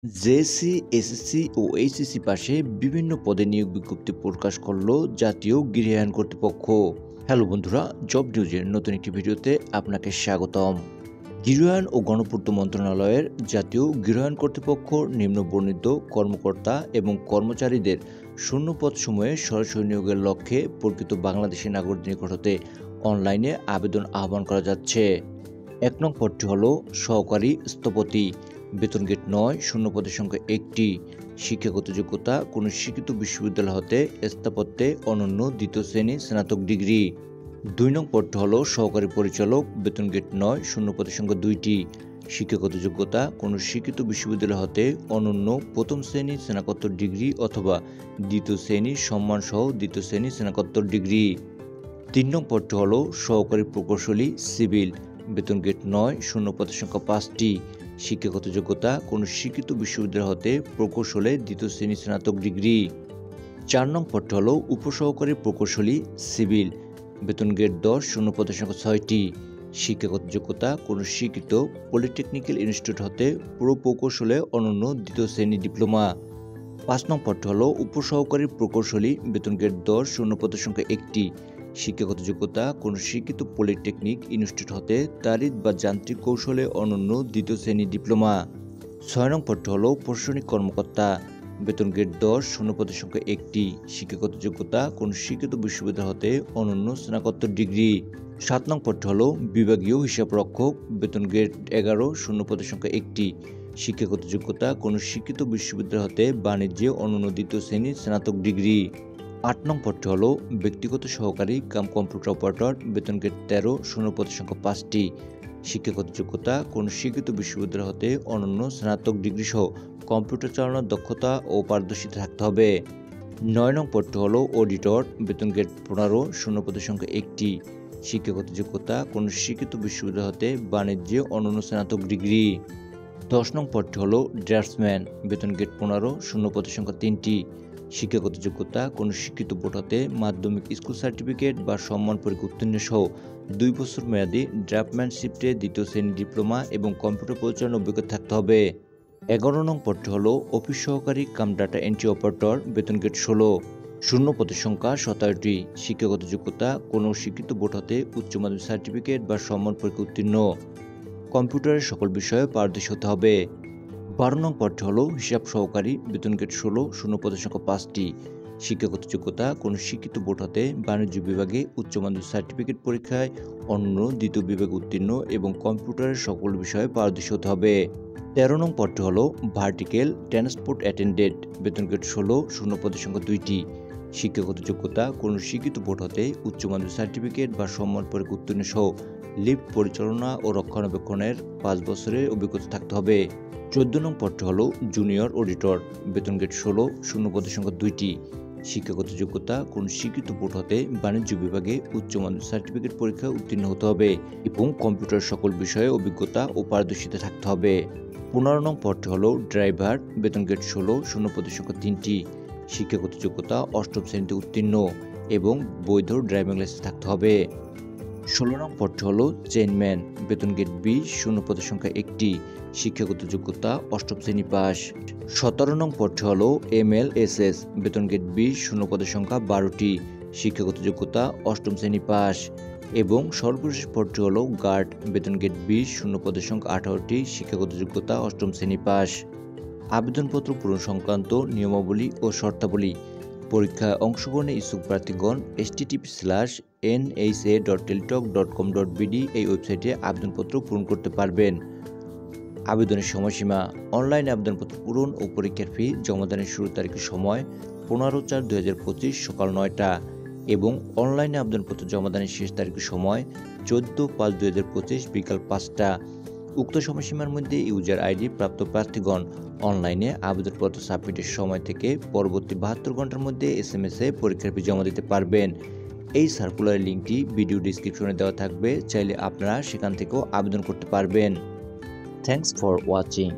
JSC, SSC ও HSC পাশে বিভিন্ন পদে নিয়োগ বিজ্ঞপ্তি প্রকাশ করলো জাতীয় গৃহায়ণ কর্তৃপক্ষ। হ্যালো বন্ধুরা, জব নিউজের নতুন একটি ভিডিওতে আপনাকে স্বাগতম। গৃহায়ণ ও গণপূর্ত মন্ত্রণালয়ের জাতীয় গৃহায়ণ কর্তৃপক্ষ নিম্নবর্ণিত কর্মকর্তা এবং কর্মচারীদের শূন্যপদ সময়ে সরাসরি নিয়োগের লক্ষ্যে প্রকৃত বাংলাদেশি নাগরিক নিকট হতে অনলাইনে আবেদন আহ্বান করা যাচ্ছে। ১ নং পদটি হল সহকারী স্থপতি, বেতন গেট ৯, শূন্যপদের সংখ্যা ১টি। শিক্ষাগত যোগ্যতা কোনো শিক্ষিত বিশ্ববিদ্যালয় হতে স্থাপত্যে অনন্য দ্বিতীয় শ্রেণী স্নাতক ডিগ্রি। ২ নং পদটি হল সহকারী পরিচালক, বেতন গেট ৯, শূন্যপদের সংখ্যা ২টি। শিক্ষাগত যোগ্যতা কোনো শিক্ষিত বিশ্ববিদ্যালয় হতে অনন্য প্রথম শ্রেণী স্নাতকোত্তর ডিগ্রি অথবা দ্বিতীয় শ্রেণী সম্মানসহ দ্বিতীয় শ্রেণী স্নাতকোত্তর ডিগ্রি। ৩ নং পদটি হল সহকারী প্রকৌশলী সিভিল, বেতন গেট ৯, শূন্যপদের সংখ্যা ৫টি। শিক্ষাগত যোগ্যতা কোনো শিক্ষিত বিশ্ববিদ্যালয় হতে প্রকৌশলে দ্বিতীয় শ্রেণী স্নাতক ডিগ্রি। ৪ নং পদটি হল উপসহকারী প্রকৌশলী সিভিল, বেতন গেট ১০, শূন্যপদের সংখ্যা ৬টি। শিক্ষাগত যোগ্যতা কোনো শিক্ষিত পলিটেকনিক্যাল ইনস্টিটিউট হতে প্রকৌশলে অনন্য দ্বিতীয় শ্রেণী ডিপ্লোমা। ৫ নং পদটি হল উপসহকারী প্রকৌশলী, বেতন গেট ১০, শূন্যপদের সংখ্যা ১টি। শিক্ষাগত যোগ্যতা কোনো শিক্ষিত পলিটেকনিক ইনস্টিটিউট হতে তাড়িৎ বা যান্ত্রিক কৌশলে অনন্য দ্বিতীয় শ্রেণী ডিপ্লোমা। ৬ নং পদটি হল প্রশাসনিক কর্মকর্তা, বেতন গেট ১০, শূন্যপদের সংখ্যা ১টি। শিক্ষাগত যোগ্যতা কোনো শিক্ষিত বিশ্ববিদ্যালয় হতে অনন্য স্নাতকোত্তর ডিগ্রি। ৭ নং পদটি হল বিভাগীয় হিসাবরক্ষক, বেতন গেট ১১, শূন্যপদের সংখ্যা ১টি। শিক্ষাগত যোগ্যতা কোনো শিক্ষিত বিশ্ববিদ্যালয় হতে বাণিজ্যে অনন্য দ্বিতীয় শ্রেণী স্নাতক ডিগ্রি। ৮ নং পদটি হল ব্যক্তিগত সহকারী কাম কম্পিউটার অপারেটর, বেতন গেট ১৩, শূন্যপদের সংখ্যা ৫টি। শিক্ষাগত যোগ্যতা কোনো শিক্ষিত বিশ্ববিদ্যালয় হতে অনন্য স্নাতক ডিগ্রি সহ কম্পিউটার চালানোর দক্ষতা ও পারদর্শিতা থাকতে হবে। ৯ নং পদটি হল অডিটর, বেতন গেট ১৫, শূন্যপদের সংখ্যা ১টি। শিক্ষাগত যোগ্যতা কোনো শিক্ষিত বিশ্ববিদ্যালয় হতে বাণিজ্যে অনন্য স্নাতক ডিগ্রি। ১০ নং পদটি হল ড্রাফটসম্যান, বেতন গেট ১৫, শূন্যপদের সংখ্যা ৩টি। শিক্ষাগত যোগ্যতা কোনো শিক্ষিত বোর্ড হতে মাধ্যমিক স্কুল সার্টিফিকেট বা সম্মান পরীক্ষা উত্তীর্ণ সহ ২ বছর মেয়াদী ড্রাফটম্যানশিপে দ্বিতীয় শ্রেণী ডিপ্লোমা এবং কম্পিউটার পরিচালনার অভিজ্ঞতা থাকতে হবে। ১১ নং পদটি হল অফিস সহকারী কাম ডাটা এন্ট্রি অপারেটর, বেতন গেট ১৬, শূন্যপদের সংখ্যা ১৭টি। শিক্ষাগত যোগ্যতা কোনো শিক্ষিত বোর্ড হতে উচ্চ মাধ্যমিক সার্টিফিকেট বা সম্মান পরীক্ষা উত্তীর্ণ, কম্পিউটারের সকল বিষয়ে পারদর্শী হতে হবে। ১২ নং পদটি হল হিসাব সহকারী, বেতন গেট ১৬, শূন্যপদের সংখ্যা ৫টি। শিক্ষাগত যোগ্যতা কোনো শিক্ষিত বোর্ড হতে বাণিজ্য বিভাগে উচ্চ মাধ্যমিক সার্টিফিকেট পরীক্ষায় অন্য দ্বিতীয় বিভাগে উত্তীর্ণ এবং কম্পিউটারের সকল বিষয়ে পারদর্শী হতে হবে। ১৩ নং পদটি হল ভার্টিক্যাল ট্রান্সপোর্ট অ্যাটেন্ডেন্ট, বেতন গেট ১৬, শূন্যপদের সংখ্যা ২টি। শিক্ষাগত যোগ্যতা কোনো শিক্ষিত বোর্ড হতে উচ্চ মাধ্যমিক সার্টিফিকেট বা সম্মান পরীক্ষা উত্তীর্ণ সহ লিফট পরিচালনা ও রক্ষণাবেক্ষণের ৫ বছরের অভিজ্ঞতা থাকতে হবে। ১৪ নং পদটি হল জুনিয়র অডিটর, বেতন গেট ১৬, শূন্যপদের সংখ্যা ২টি। শিক্ষাগত যোগ্যতা কোন শিক্ষিত বোর্ড হতে বাণিজ্য বিভাগে উচ্চ মাধ্যমিক সার্টিফিকেট পরীক্ষায় উত্তীর্ণ হতে হবে এবং কম্পিউটার সকল বিষয়ে অভিজ্ঞতা ও পারদর্শিতা থাকতে হবে। ১৫ নং পদটি হল ড্রাইভার, বেতন গেট ১৬, শূন্যপদের সংখ্যা ৩টি। শিক্ষাগত যোগ্যতা অষ্টম শ্রেণীতে উত্তীর্ণ এবং বৈধ ড্রাইভিং লাইসেন্স থাকতে হবে। ১৬ নং পদটি হল চেইনম্যান, বেতন গেট ২০, শূন্যপদের সংখ্যা ১টি। শিক্ষাগত যোগ্যতা অষ্টম শ্রেণী পাস। ১৭ নং পদটি হল MLSS, বেতন গেট ২০, শূন্যপদের সংখ্যা ১২টি। শিক্ষাগত যোগ্যতা অষ্টম শ্রেণী পাস। এবং সর্বশেষ পদটি হল গার্ড, বেতন গেট ২০, শূন্যপদের সংখ্যা 18টি। শিক্ষাগত যোগ্যতা অষ্টম শ্রেণী পাস। আবেদনপত্র পূরণ সংক্রান্ত নিয়মাবলী ও শর্তাবলী। পরীক্ষায় অংশগ্রহণে ইচ্ছুক প্রার্থীগণ http://nha.teletalk.com.bd এই ওয়েবসাইটে আবেদনপত্র পূরণ করতে পারবেন। আবেদনের সময়সীমা: অনলাইনে আবেদনপত্র পূরণ ও পরীক্ষার ফি জমাদানের শুরুর তারিখের সময় ১৫/৪/২০২৫ সকাল ৯টা এবং অনলাইনে আবেদনপত্র জমাদানের শেষ তারিখের সময় ১৪/৫/২০২৫ বিকাল ৫টা। উক্ত সময়সীমার মধ্যে ইউজার আইডি প্রাপ্ত প্রার্থীগণ অনলাইনে আবেদনপত্র সাবমিটের সময় থেকে পরবর্তী ৭২ ঘন্টার মধ্যে SMS-এ পরীক্ষার ফি জমা দিতে পারবেন। এই সার্কুলার লিঙ্কটি ভিডিও ডিসক্রিপশনে দেওয়া থাকবে, চাইলে আপনারা সেখান থেকেও আবেদন করতে পারবেন। Thanks for watching.